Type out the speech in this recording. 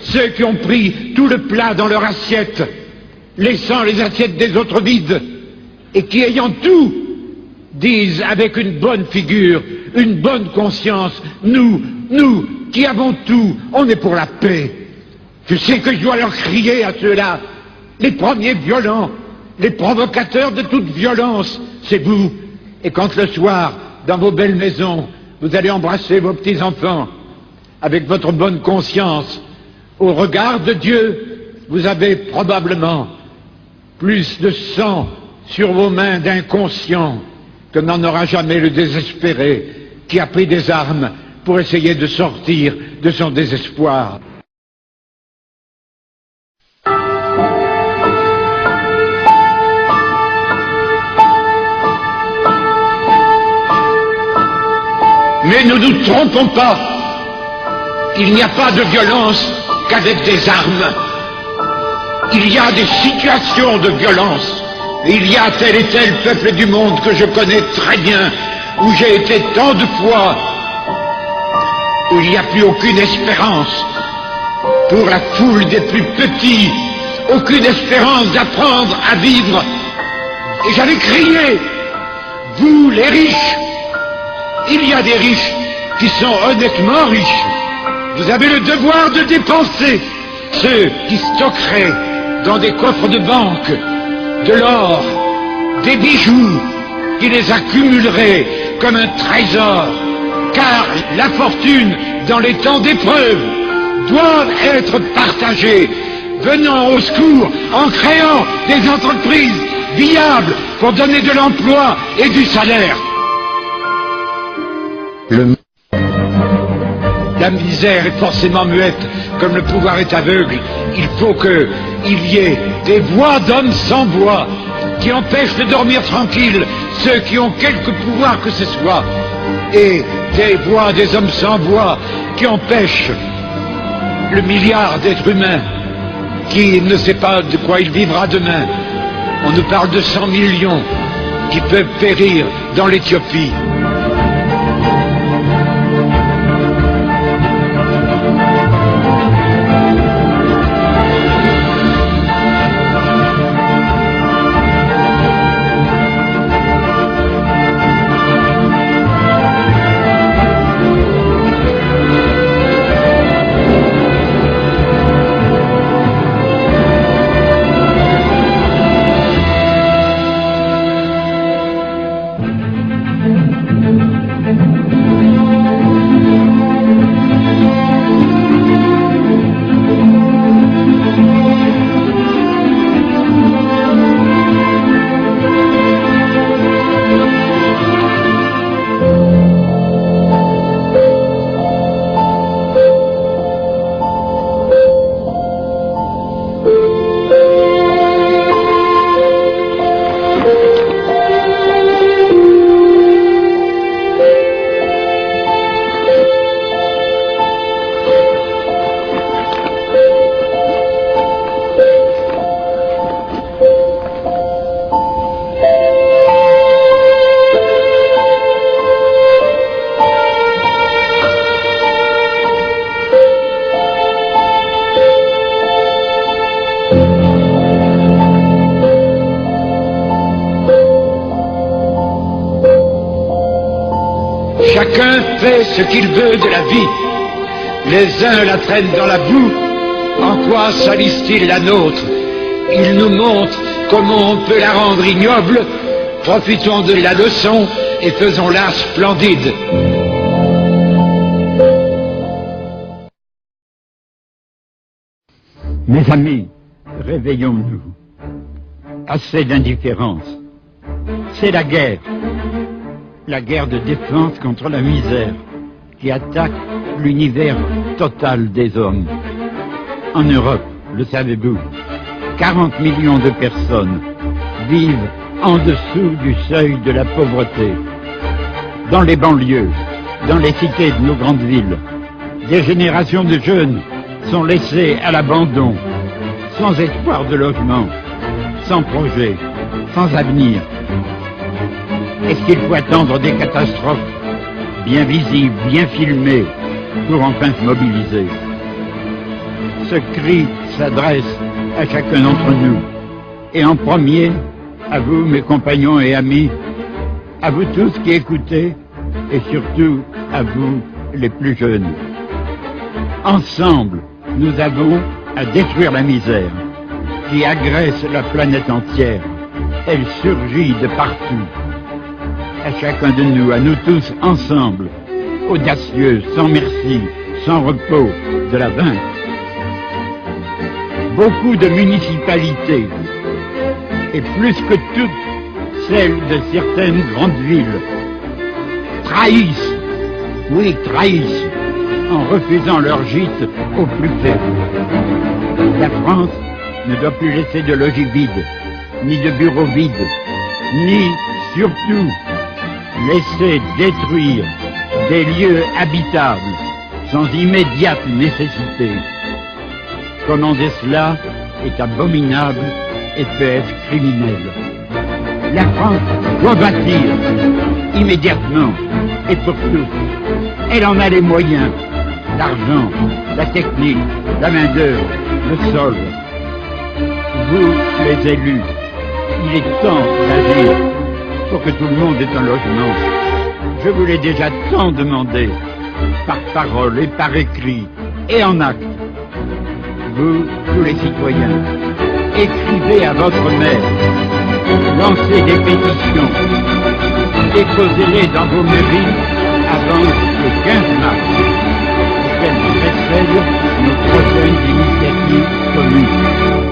Ceux qui ont pris tout le plat dans leur assiette, laissant les assiettes des autres vides, et qui, ayant tout, disent avec une bonne figure, une bonne conscience, nous, qui avons tout, on est pour la paix. Je sais que je dois leur crier à ceux-là, les premiers violents, les provocateurs de toute violence, c'est vous. Et quand le soir, dans vos belles maisons, vous allez embrasser vos petits-enfants, avec votre bonne conscience, au regard de Dieu, vous avez probablement plus de sang sur vos mains d'inconscients que n'en aura jamais le désespéré qui a pris des armes pour essayer de sortir de son désespoir. Mais ne nous trompons pas, il n'y a pas de violence qu'avec des armes. Il y a des situations de violence. Et il y a tel et tel peuple du monde que je connais très bien, où j'ai été tant de fois, où il n'y a plus aucune espérance pour la foule des plus petits, aucune espérance d'apprendre à vivre. Et j'avais crié, vous les riches, il y a des riches qui sont honnêtement riches. Vous avez le devoir de dépenser. Ceux qui stockeraient dans des coffres de banque de l'or, des bijoux, qui les accumuleraient comme un trésor, car la fortune, dans les temps d'épreuve, doit être partagée, venant au secours en créant des entreprises viables pour donner de l'emploi et du salaire. La misère est forcément muette, comme le pouvoir est aveugle. Il faut qu'il y ait des voix d'hommes sans voix, qui empêchent de dormir tranquille ceux qui ont quelque pouvoir que ce soit, et des voix des hommes sans voix, qui empêchent le milliard d'êtres humains, qui ne sait pas de quoi il vivra demain. On nous parle de 100 millions qui peuvent périr dans l'Éthiopie. Chacun fait ce qu'il veut de la vie. Les uns la traînent dans la boue. En quoi salissent-ils la nôtre? Ils nous montrent comment on peut la rendre ignoble. Profitons de la leçon et faisons-la splendide. Mes amis, réveillons-nous. Assez d'indifférence. C'est la guerre. La guerre de défense contre la misère qui attaque l'univers total des hommes. En Europe, le savez-vous, 40 millions de personnes vivent en dessous du seuil de la pauvreté. Dans les banlieues, dans les cités de nos grandes villes, des générations de jeunes sont laissés à l'abandon, sans espoir de logement, sans projet, sans avenir. Est-ce qu'il faut attendre des catastrophes bien visibles, bien filmées, pour enfin se mobiliser? Ce cri s'adresse à chacun d'entre nous. Et en premier, à vous, mes compagnons et amis, à vous tous qui écoutez, et surtout à vous, les plus jeunes. Ensemble, nous avons à détruire la misère qui agresse la planète entière. Elle surgit de partout. À chacun de nous, à nous tous ensemble, audacieux, sans merci, sans repos, de la vaincre. Beaucoup de municipalités, et plus que toutes celles de certaines grandes villes, trahissent, oui trahissent, en refusant leur gîte aux plus faibles. La France ne doit plus laisser de logis vides, ni de bureaux vides, ni, surtout, laisser détruire des lieux habitables sans immédiate nécessité. Commander cela est abominable et peut être criminel. La France doit bâtir immédiatement et pour tous. Elle en a les moyens, l'argent, la technique, la main-d'œuvre, le sol. Vous, les élus, il est temps d'agir pour que tout le monde ait un logement. Je vous l'ai déjà tant demandé, par parole et par écrit, et en acte. Vous, tous les citoyens, écrivez à votre maire, lancez des pétitions, déposez-les dans vos mairies avant le 15 mars, pour qu'elles précèdent nos prochaines initiatives communes.